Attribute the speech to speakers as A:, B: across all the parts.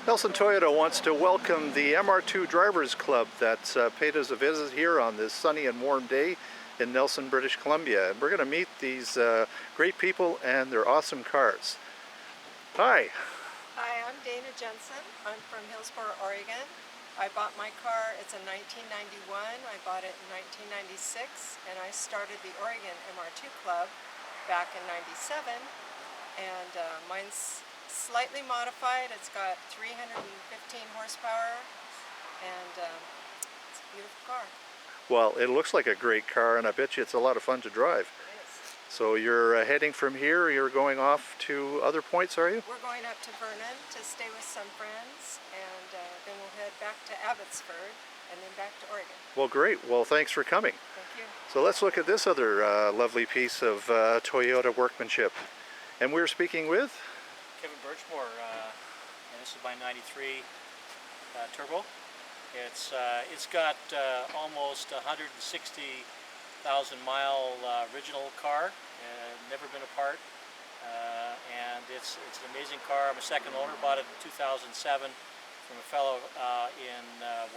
A: Nelson Toyota wants to welcome the MR2 Drivers Club that's paid us a visit here on this sunny and warm day in Nelson, British Columbia. And we're going to meet these great people and their awesome cars. Hi.
B: Hi, I'm Dana Jensen. I'm from Hillsboro, Oregon. I bought my car, it's a 1991. I bought it in 1996, and I started the Oregon MR2 Club back in 97. And mine's slightly modified. It's got 315 horsepower, and it's a beautiful car.
A: Well, it looks like a great car, and I bet you it's a lot of fun to drive.
B: It is.
A: So you're heading from here, you're going off to other points, are you?
B: We're going up to Vernon to stay with some friends, and then we'll head back to Abbotsford, and then back to Oregon.
A: Well, great. Well, thanks for coming.
B: Thank you.
A: So let's look at this other lovely piece of Toyota workmanship. And we're speaking with?
C: Kevin Birchmore, and this is my 93 Turbo. It's got almost 160,000 mile original car, never been apart, and it's an amazing car. I'm a second owner, bought it in 2007 from a fellow in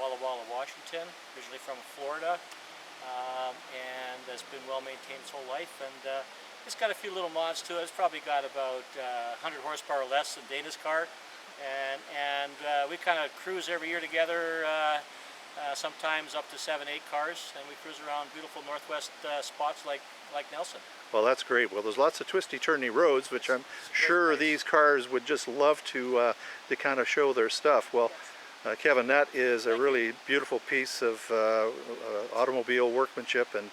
C: Walla Walla, Washington, originally from Florida, and has been well maintained its whole life. And it's got a few little mods to it. It's probably got about 100 horsepower less than Dana's car, and we kind of cruise every year together, sometimes up to 7-8 cars, and we cruise around beautiful northwest spots like Nelson.
A: Well, that's great. Well, there's lots of twisty turny roads, which I'm sure these cars would just love to kind of show their stuff. Well, Kevin, that is a really beautiful piece of automobile workmanship. And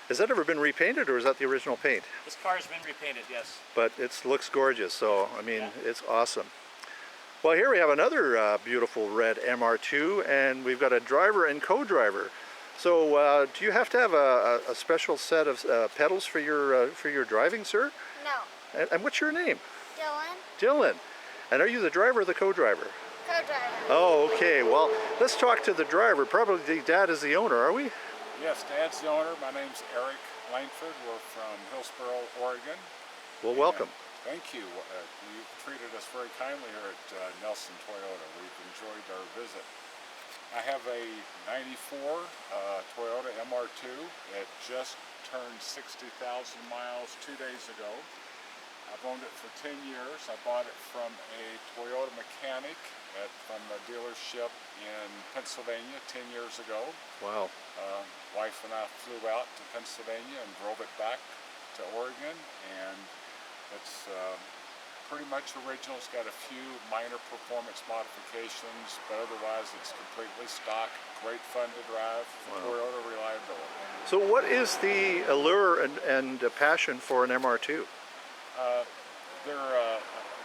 A: has that ever been repainted, or is that the original paint?
C: This car has been repainted, yes.
A: But it looks gorgeous, so I mean, it's awesome. Well, here we have another beautiful red MR2, and we've got a driver and co-driver. So do you have to have a special set of pedals for your driving, sir?
D: No.
A: And what's your name?
D: Dylan.
A: Dylan. And are you the driver or the co-driver?
D: Co-driver.
A: Oh, okay. Well, let's talk to the driver. Probably Dad is the owner, are we?
E: Yes, Dad's the owner. My name's Eric Langford. We're from Hillsboro, Oregon.
A: Well, welcome.
E: Thank you. You've treated us very kindly here at Nelson Toyota. We've enjoyed our visit. I have a 94 Toyota MR2. It just turned 60,000 miles 2 days ago. I've owned it for 10 years. I bought it from a Toyota mechanic from a dealership in Pennsylvania 10 years ago.
A: Wow.
E: Wife and I flew out to Pennsylvania and drove it back to Oregon, and it's pretty much original. It's got a few minor performance modifications, but otherwise it's completely stock. Great fun to drive. Wow. Toyota reliability.
A: So what is the allure and passion for an MR2?
E: They're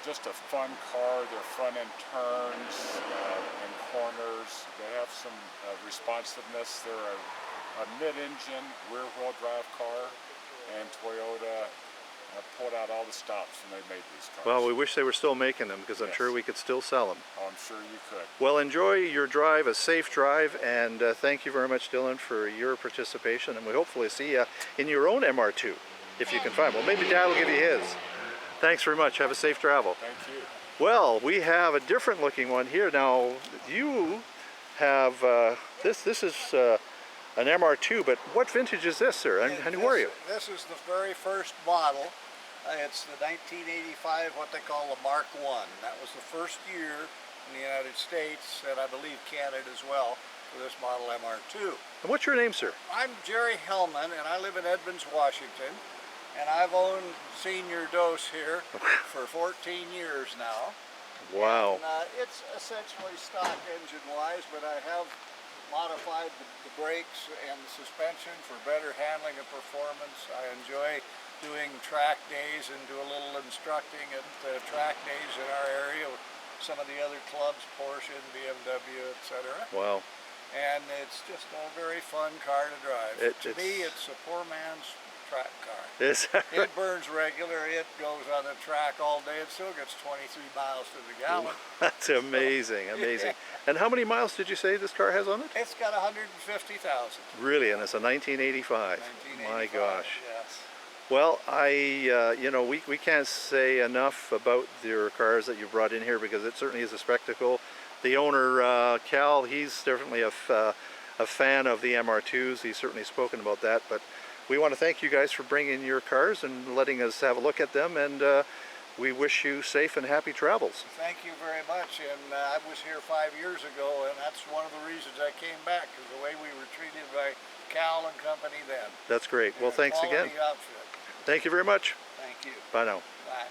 E: just a fun car. They're fun in turns and corners. They have some responsiveness. They're a mid-engine rear-wheel drive car, and Toyota pulled out all the stops when they made these cars.
A: Well, we wish they were still making them, because I'm sure we could still sell them.
E: Oh, I'm sure you could.
A: Well, enjoy your drive, a safe drive, and thank you very much, Dylan, for your participation, and we hopefully see you in your own MR2, if you can find one. Well, maybe Dad will give you his. Thanks very much. Have a safe travel.
E: Thank you.
A: Well, we have a different looking one here. Now, you have, this is an MR2, but what vintage is this, sir? And who are you?
F: This is the very first model. It's the 1985, what they call the Mark I. That was the first year in the United States, and I believe Canada as well, for this model MR2.
A: And what's your name, sir?
F: I'm Jerry Hellman, and I live in Edmonds, Washington. And I've owned Senior Dose here for 14 years now.
A: Wow.
F: And, it's essentially stock engine-wise, but I have modified the brakes and the suspension for better handling and performance. I enjoy doing track days and do a little instructing at track days in our area with some of the other clubs, Porsche and BMW, etc.
A: Wow.
F: And it's just a very fun car to drive. To me, it's a poor man's track car.
A: Is that right?
F: It burns regular. It goes on the track all day. It still gets 23 miles to the gallon.
A: That's amazing, amazing. And how many miles did you say this car has on it?
F: It's got 150,000.
A: Really, and it's a 1985.
F: 1985.
A: My gosh.
F: Yes.
A: Well, you know, we can't say enough about your cars that you brought in here because it certainly is a spectacle. The owner, Cal, he's definitely a fan of the MR2s. He's certainly spoken about that. But we want to thank you guys for bringing your cars and letting us have a look at them. And we wish you safe and happy travels.
F: Thank you very much, and I was here 5 years ago, and that's one of the reasons I came back, because the way we were treated by Cal and company then.
A: That's great. Well,
F: And a
A: thanks again.
F: quality outfit.
A: Thank you very much.
F: Thank you.
A: Bye now.
F: Bye.